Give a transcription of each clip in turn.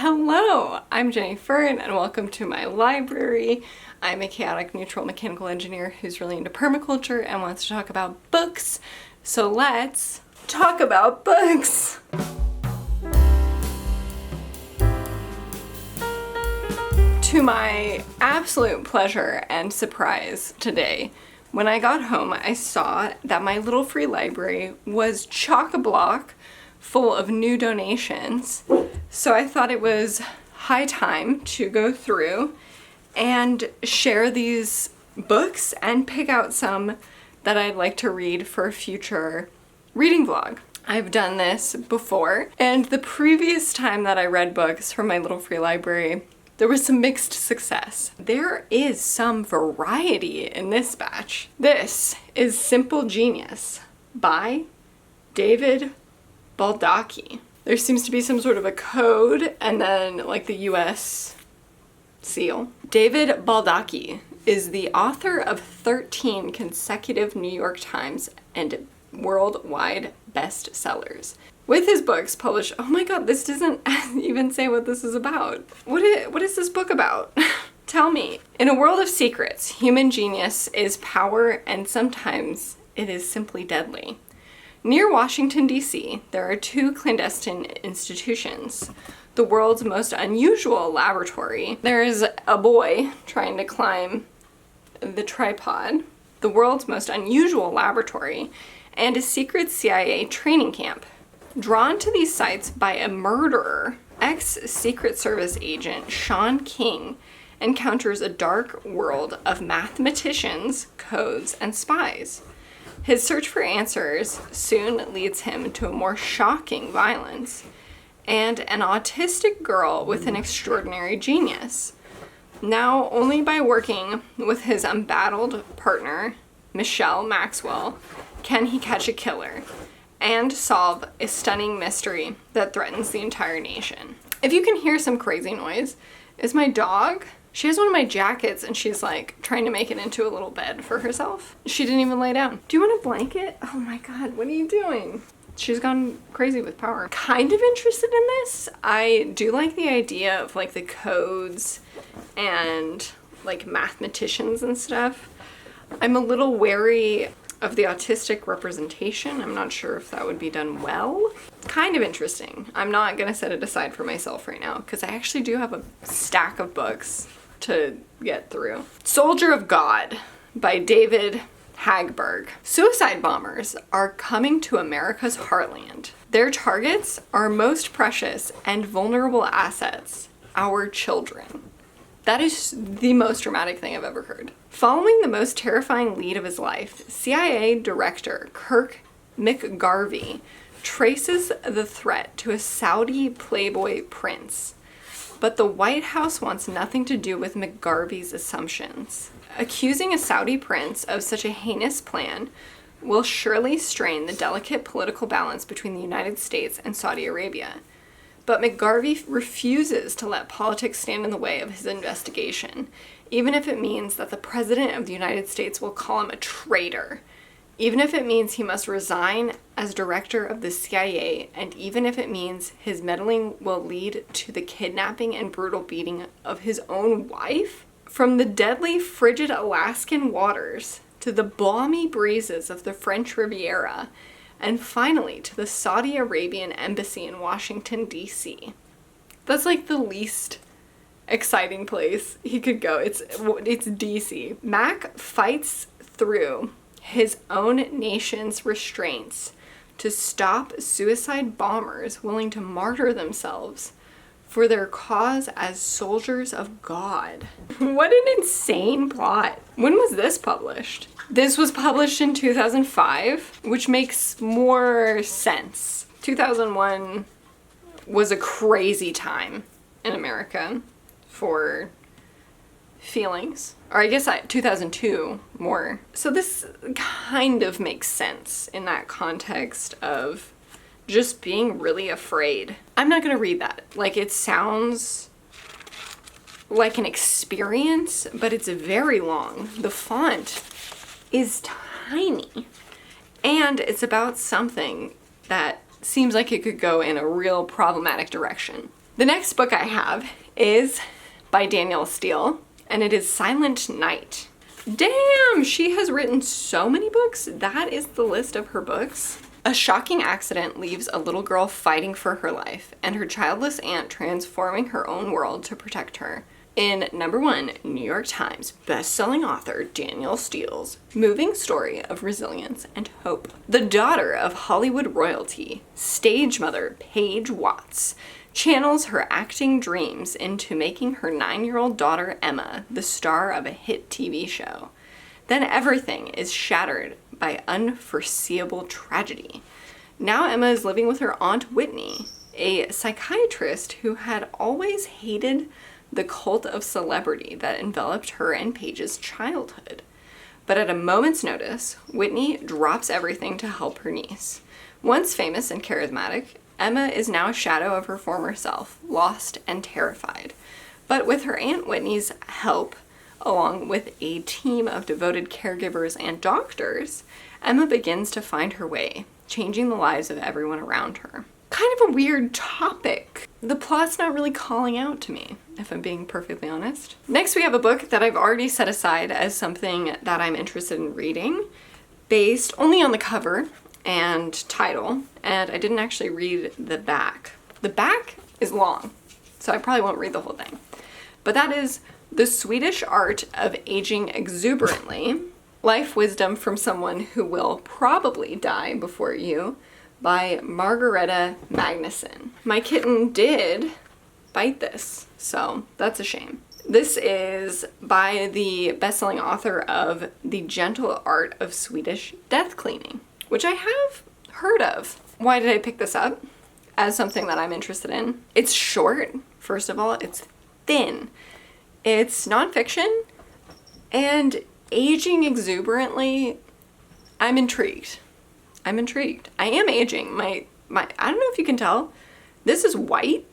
Hello, I'm Jenny Fern and welcome to my library. I'm a chaotic neutral mechanical engineer who's really into permaculture and wants to talk about books. So let's talk about books. To my absolute pleasure and surprise today, when I got home, I saw that my little free library was chock-a-block full of new donations. So I thought it was high time to go through and share these books and pick out some that I'd like to read for a future reading vlog. I've done this before, and the previous time that I read books from my little free library, there was some mixed success. There is some variety in this batch. This is Simple Genius by David Baldacci. There seems to be some sort of a code and then like the US seal. David Baldacci is the author of 13 consecutive New York Times and worldwide bestsellers. With his books published, oh my god, this doesn't even say what this is about. What is this book about? Tell me. In a world of secrets, human genius is power and sometimes it is simply deadly. Near Washington, D.C., there are two clandestine institutions. The world's most unusual laboratory. There is a boy trying to climb the tripod. The world's most unusual laboratory, and a secret CIA training camp. Drawn to these sites by a murderer, ex-Secret Service agent Sean King encounters a dark world of mathematicians, codes, and spies. His search for answers soon leads him to a more shocking violence and an autistic girl with an extraordinary genius. Now, only by working with his embattled partner, Michelle Maxwell, can he catch a killer and solve a stunning mystery that threatens the entire nation. If you can hear some crazy noise, is my dog. She has one of my jackets and she's like trying to make it into a little bed for herself. She didn't even lay down. Do you want a blanket? Oh my god, what are you doing? She's gone crazy with power. Kind of interested in this. I do like the idea of like the codes and like mathematicians and stuff. I'm a little wary of the autistic representation. I'm not sure if that would be done well. Kind of interesting. I'm not gonna set it aside for myself right now because I actually do have a stack of books to get through. Soldier of God by David Hagberg. Suicide bombers are coming to America's heartland. Their targets are most precious and vulnerable assets, our children. That is the most dramatic thing I've ever heard. Following the most terrifying lead of his life, CIA Director Kirk McGarvey traces the threat to a Saudi playboy prince. But the White House wants nothing to do with McGarvey's assumptions. Accusing a Saudi prince of such a heinous plan will surely strain the delicate political balance between the United States and Saudi Arabia. But McGarvey refuses to let politics stand in the way of his investigation, even if it means that the President of the United States will call him a traitor, even if it means he must resign as director of the CIA, and even if it means his meddling will lead to the kidnapping and brutal beating of his own wife. From the deadly, frigid Alaskan waters to the balmy breezes of the French Riviera, and finally to the Saudi Arabian embassy in Washington, D.C. That's like the least exciting place he could go. It's D.C. Mac fights through his own nation's restraints to stop suicide bombers willing to martyr themselves for their cause as soldiers of God. What an insane plot. When was this published? This was published in 2005, which makes more sense. 2001 was a crazy time in America for feelings. Or I guess 2002 more. So this kind of makes sense in that context of just being really afraid. I'm not gonna read that. Like, it sounds like an experience, but it's very long. The font is tiny. And it's about something that seems like it could go in a real problematic direction. The next book I have is by Danielle Steele, and it is Silent Night. Damn, she has written so many books. That is the list of her books. A shocking accident leaves a little girl fighting for her life and her childless aunt transforming her own world to protect her. In #1 New York Times best-selling author Danielle Steele's moving story of resilience and hope. The daughter of Hollywood royalty, stage mother Paige Watts, channels her acting dreams into making her 9-year-old daughter Emma the star of a hit TV show. Then everything is shattered by unforeseeable tragedy. Now Emma is living with her Aunt Whitney, a psychiatrist who had always hated the cult of celebrity that enveloped her and Paige's childhood. But at a moment's notice, Whitney drops everything to help her niece. Once famous and charismatic, Emma is now a shadow of her former self, lost and terrified. But with her Aunt Whitney's help, along with a team of devoted caregivers and doctors, Emma begins to find her way, changing the lives of everyone around her. Kind of a weird topic. The plot's not really calling out to me, if I'm being perfectly honest. Next, we have a book that I've already set aside as something that I'm interested in reading, based only on the cover and title, and I didn't actually read the back. The back is long, so I probably won't read the whole thing. But that is The Swedish Art of Aging Exuberantly, Life Wisdom from Someone Who Will Probably Die Before You, by Margareta Magnusson. My kitten did bite this, so that's a shame. This is by the best-selling author of The Gentle Art of Swedish Death Cleaning, which I have heard of. Why did I pick this up as something that I'm interested in? It's short, first of all. It's thin. It's nonfiction, and aging exuberantly, I'm intrigued. I am aging. I don't know if you can tell, this is white,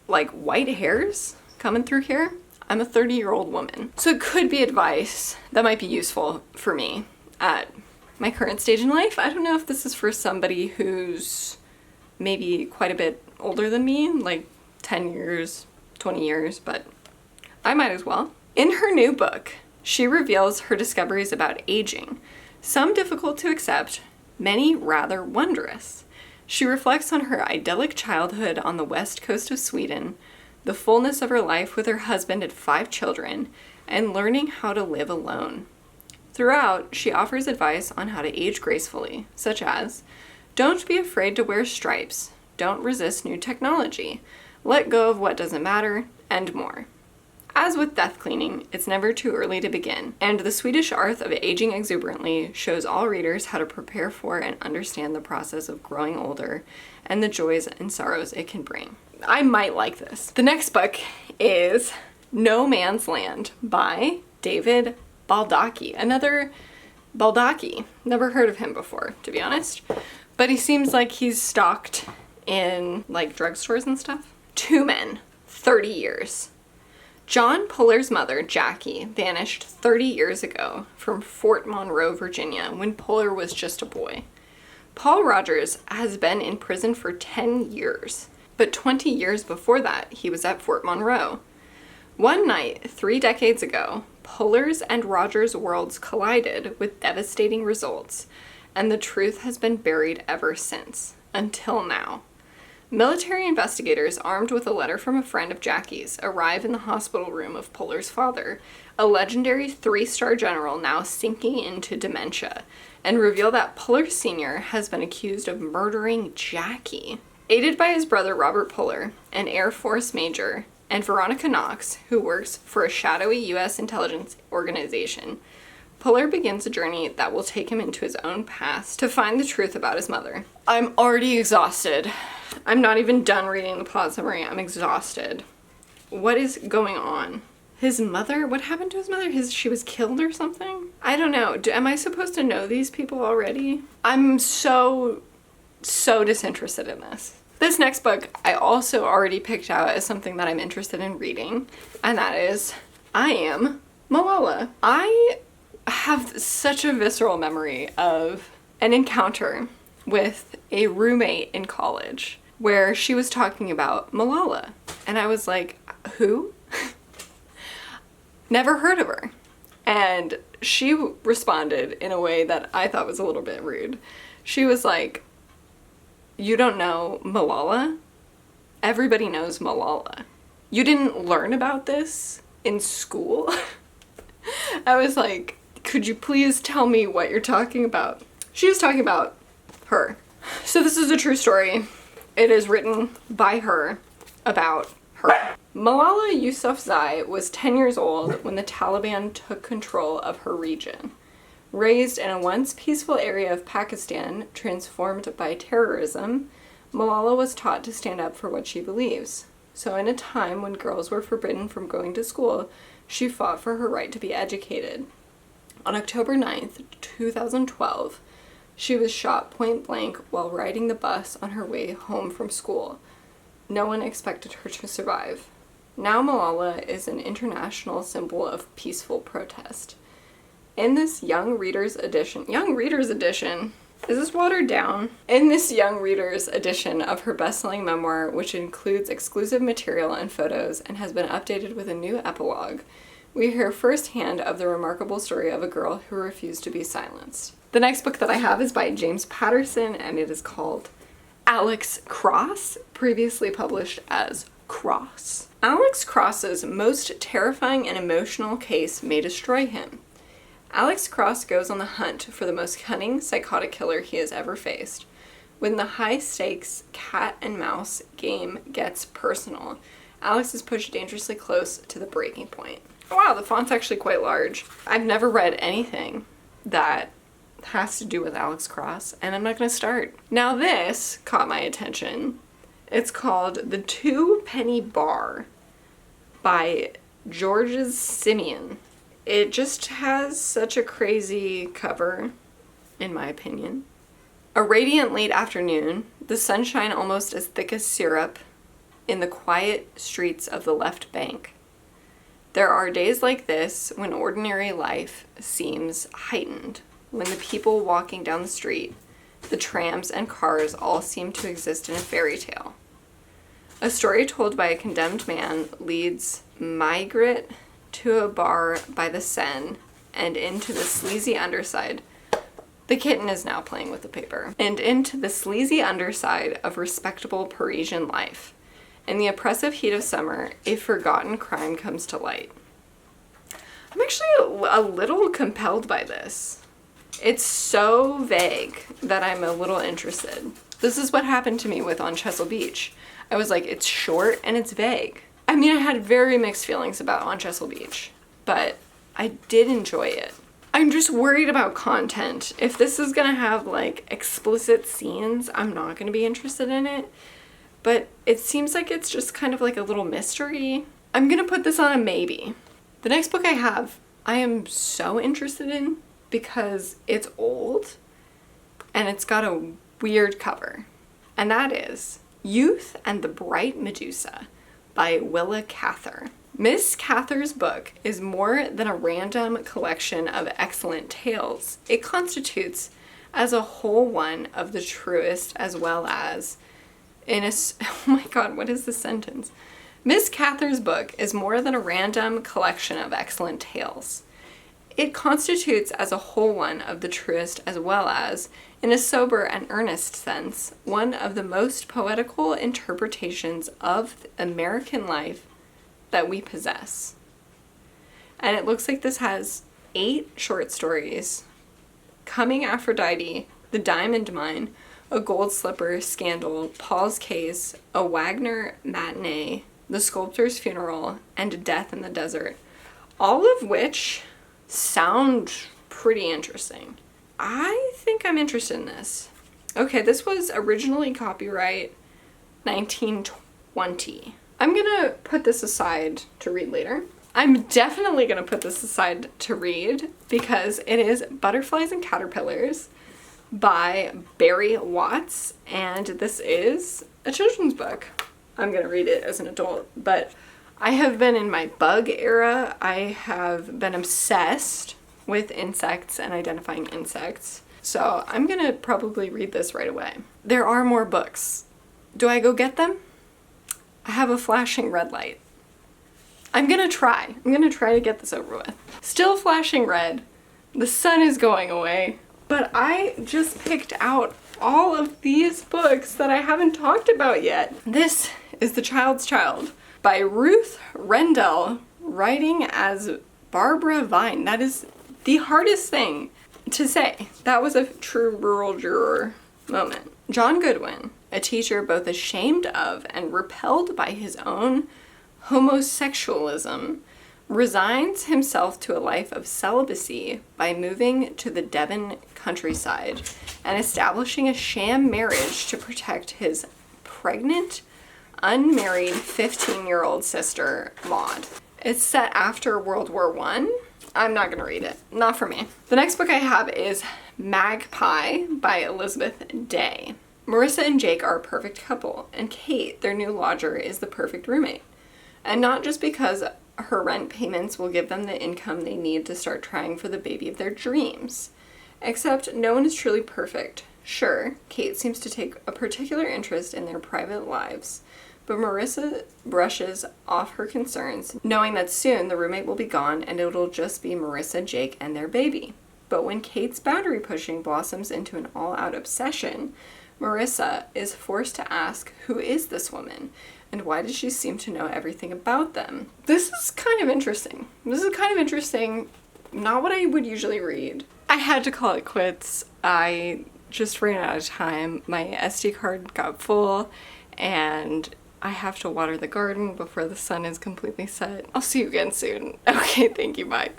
like white hairs coming through here. I'm a 30-year-old woman. So it could be advice that might be useful for me at my current stage in life. I don't know if this is for somebody who's maybe quite a bit older than me, like 10 years, 20 years, but I might as well. In her new book, she reveals her discoveries about aging, some difficult to accept, many rather wondrous. She reflects on her idyllic childhood on the west coast of Sweden, the fullness of her life with her husband and 5 children, and learning how to live alone. Throughout, she offers advice on how to age gracefully, such as, don't be afraid to wear stripes, don't resist new technology, let go of what doesn't matter, and more. As with death cleaning, it's never too early to begin, and The Swedish Art of Aging Exuberantly shows all readers how to prepare for and understand the process of growing older and the joys and sorrows it can bring. I might like this. The next book is No Man's Land by David Baldacci. Another Baldacci. Never heard of him before, to be honest. But he seems like he's stocked in like drugstores and stuff. 2 men, 30 years. John Puller's mother, Jackie, vanished 30 years ago from Fort Monroe, Virginia, when Puller was just a boy. Paul Rogers has been in prison for 10 years, but 20 years before that, he was at Fort Monroe. One night, 3 decades ago, Puller's and Rogers' worlds collided with devastating results, and the truth has been buried ever since, until now. Military investigators, armed with a letter from a friend of Jackie's, arrive in the hospital room of Puller's father, a legendary 3-star general now sinking into dementia, and reveal that Puller Sr. has been accused of murdering Jackie. Aided by his brother Robert Puller, an Air Force major, and Veronica Knox, who works for a shadowy U.S. intelligence organization, Puller begins a journey that will take him into his own past to find the truth about his mother. I'm already exhausted. I'm not even done reading the plot summary. I'm exhausted. What is going on? His mother? What happened to his mother? She was killed or something? I don't know. Am I supposed to know these people already? I'm so disinterested in this. This next book I also already picked out as something that I'm interested in reading, and that is I Am Malala. I have such a visceral memory of an encounter with a roommate in college where she was talking about Malala. And I was like, who? Never heard of her. And she responded in a way that I thought was a little bit rude. She was like, you don't know Malala? Everybody knows Malala. You didn't learn about this in school? I was like, could you please tell me what you're talking about? She was talking about her. So this is a true story. It is written by her about her. Malala Yousafzai was 10 years old when the Taliban took control of her region. Raised in a once peaceful area of Pakistan transformed by terrorism, Malala was taught to stand up for what she believes. So in a time when girls were forbidden from going to school, she fought for her right to be educated. On October 9th, 2012, she was shot point blank while riding the bus on her way home from school. No one expected her to survive. Now Malala is an international symbol of peaceful protest. In this young reader's edition, is this watered down? In this young reader's edition of her best-selling memoir, which includes exclusive material and photos and has been updated with a new epilogue, we hear firsthand of the remarkable story of a girl who refused to be silenced. The next book that I have is by James Patterson, and it is called Alex Cross, previously published as Cross. Alex Cross's most terrifying and emotional case may destroy him. Alex Cross goes on the hunt for the most cunning, psychotic killer he has ever faced. When the high-stakes cat and mouse game gets personal, Alex is pushed dangerously close to the breaking point. Oh, wow, the font's actually quite large. I've never read anything that has to do with Alex Cross, and I'm not going to start. Now this caught my attention. It's called The Two Penny Bar by Georges Simeon. It just has such a crazy cover, in my opinion. A radiant late afternoon, the sunshine almost as thick as syrup in the quiet streets of the left bank. There are days like this when ordinary life seems heightened, when the people walking down the street, the trams and cars all seem to exist in a fairy tale. A story told by a condemned man leads Maigret to a bar by the Seine and into the sleazy underside. The kitten is now playing with the paper. And into the sleazy underside of respectable Parisian life. In the oppressive heat of summer, a forgotten crime comes to light. I'm actually a little compelled by this. It's so vague that I'm a little interested. This is what happened to me with On Chesil Beach. I was like, it's short and it's vague. I mean, I had very mixed feelings about On Chesil Beach, but I did enjoy it. I'm just worried about content. If this is gonna have like explicit scenes, I'm not gonna be interested in it. But it seems like it's just kind of like a little mystery. I'm gonna put this on a maybe. The next book I have, I am so interested in because it's old and it's got a weird cover. And that is Youth and the Bright Medusa by Willa Cather. Miss Cather's book is more than a random collection of excellent tales. It constitutes as a whole one of the truest as well as oh my god, what is this sentence? Miss Cather's book is more than a random collection of excellent tales. It constitutes as a whole one of the truest as well as, in a sober and earnest sense, one of the most poetical interpretations of American life that we possess. And it looks like this has 8 short stories: Coming Aphrodite, The Diamond Mine, A Gold Slipper, Scandal, Paul's Case, A Wagner Matinee, The Sculptor's Funeral, and Death in the Desert, all of which sound pretty interesting. I think I'm interested in this. Okay, this was originally copyright 1920. I'm gonna put this aside to read later. I'm definitely gonna put this aside to read because it is Butterflies and Caterpillars by Barry Watts, and this is a children's book. I'm gonna read it as an adult, but I have been in my bug era. I have been obsessed with insects and identifying insects. So I'm gonna probably read this right away. There are more books. Do I go get them? I have a flashing red light. I'm gonna try to get this over with. Still flashing red. The sun is going away. But I just picked out all of these books that I haven't talked about yet. This is The Child's Child by Ruth Rendell, writing as Barbara Vine. That is the hardest thing to say. That was a true rural juror moment. John Goodwin, a teacher both ashamed of and repelled by his own homosexualism, resigns himself to a life of celibacy by moving to the Devon countryside and establishing a sham marriage to protect his pregnant, unmarried 15-year-old sister, Maud. It's set after World War I. I'm not gonna read it. Not for me. The next book I have is Magpie by Elizabeth Day. Marissa and Jake are a perfect couple, and Kate, their new lodger, is the perfect roommate. And not just because her rent payments will give them the income they need to start trying for the baby of their dreams. Except no one is truly perfect. Sure, Kate seems to take a particular interest in their private lives, but Marissa brushes off her concerns, knowing that soon the roommate will be gone and it'll just be Marissa, Jake, and their baby. But when Kate's boundary pushing blossoms into an all-out obsession, Marissa is forced to ask, who is this woman? And why does she seem to know everything about them? This is kind of interesting. Not what I would usually read. I had to call it quits. I just ran out of time. My SD card got full and I have to water the garden before the sun is completely set. I'll see you again soon. Okay, thank you, bye.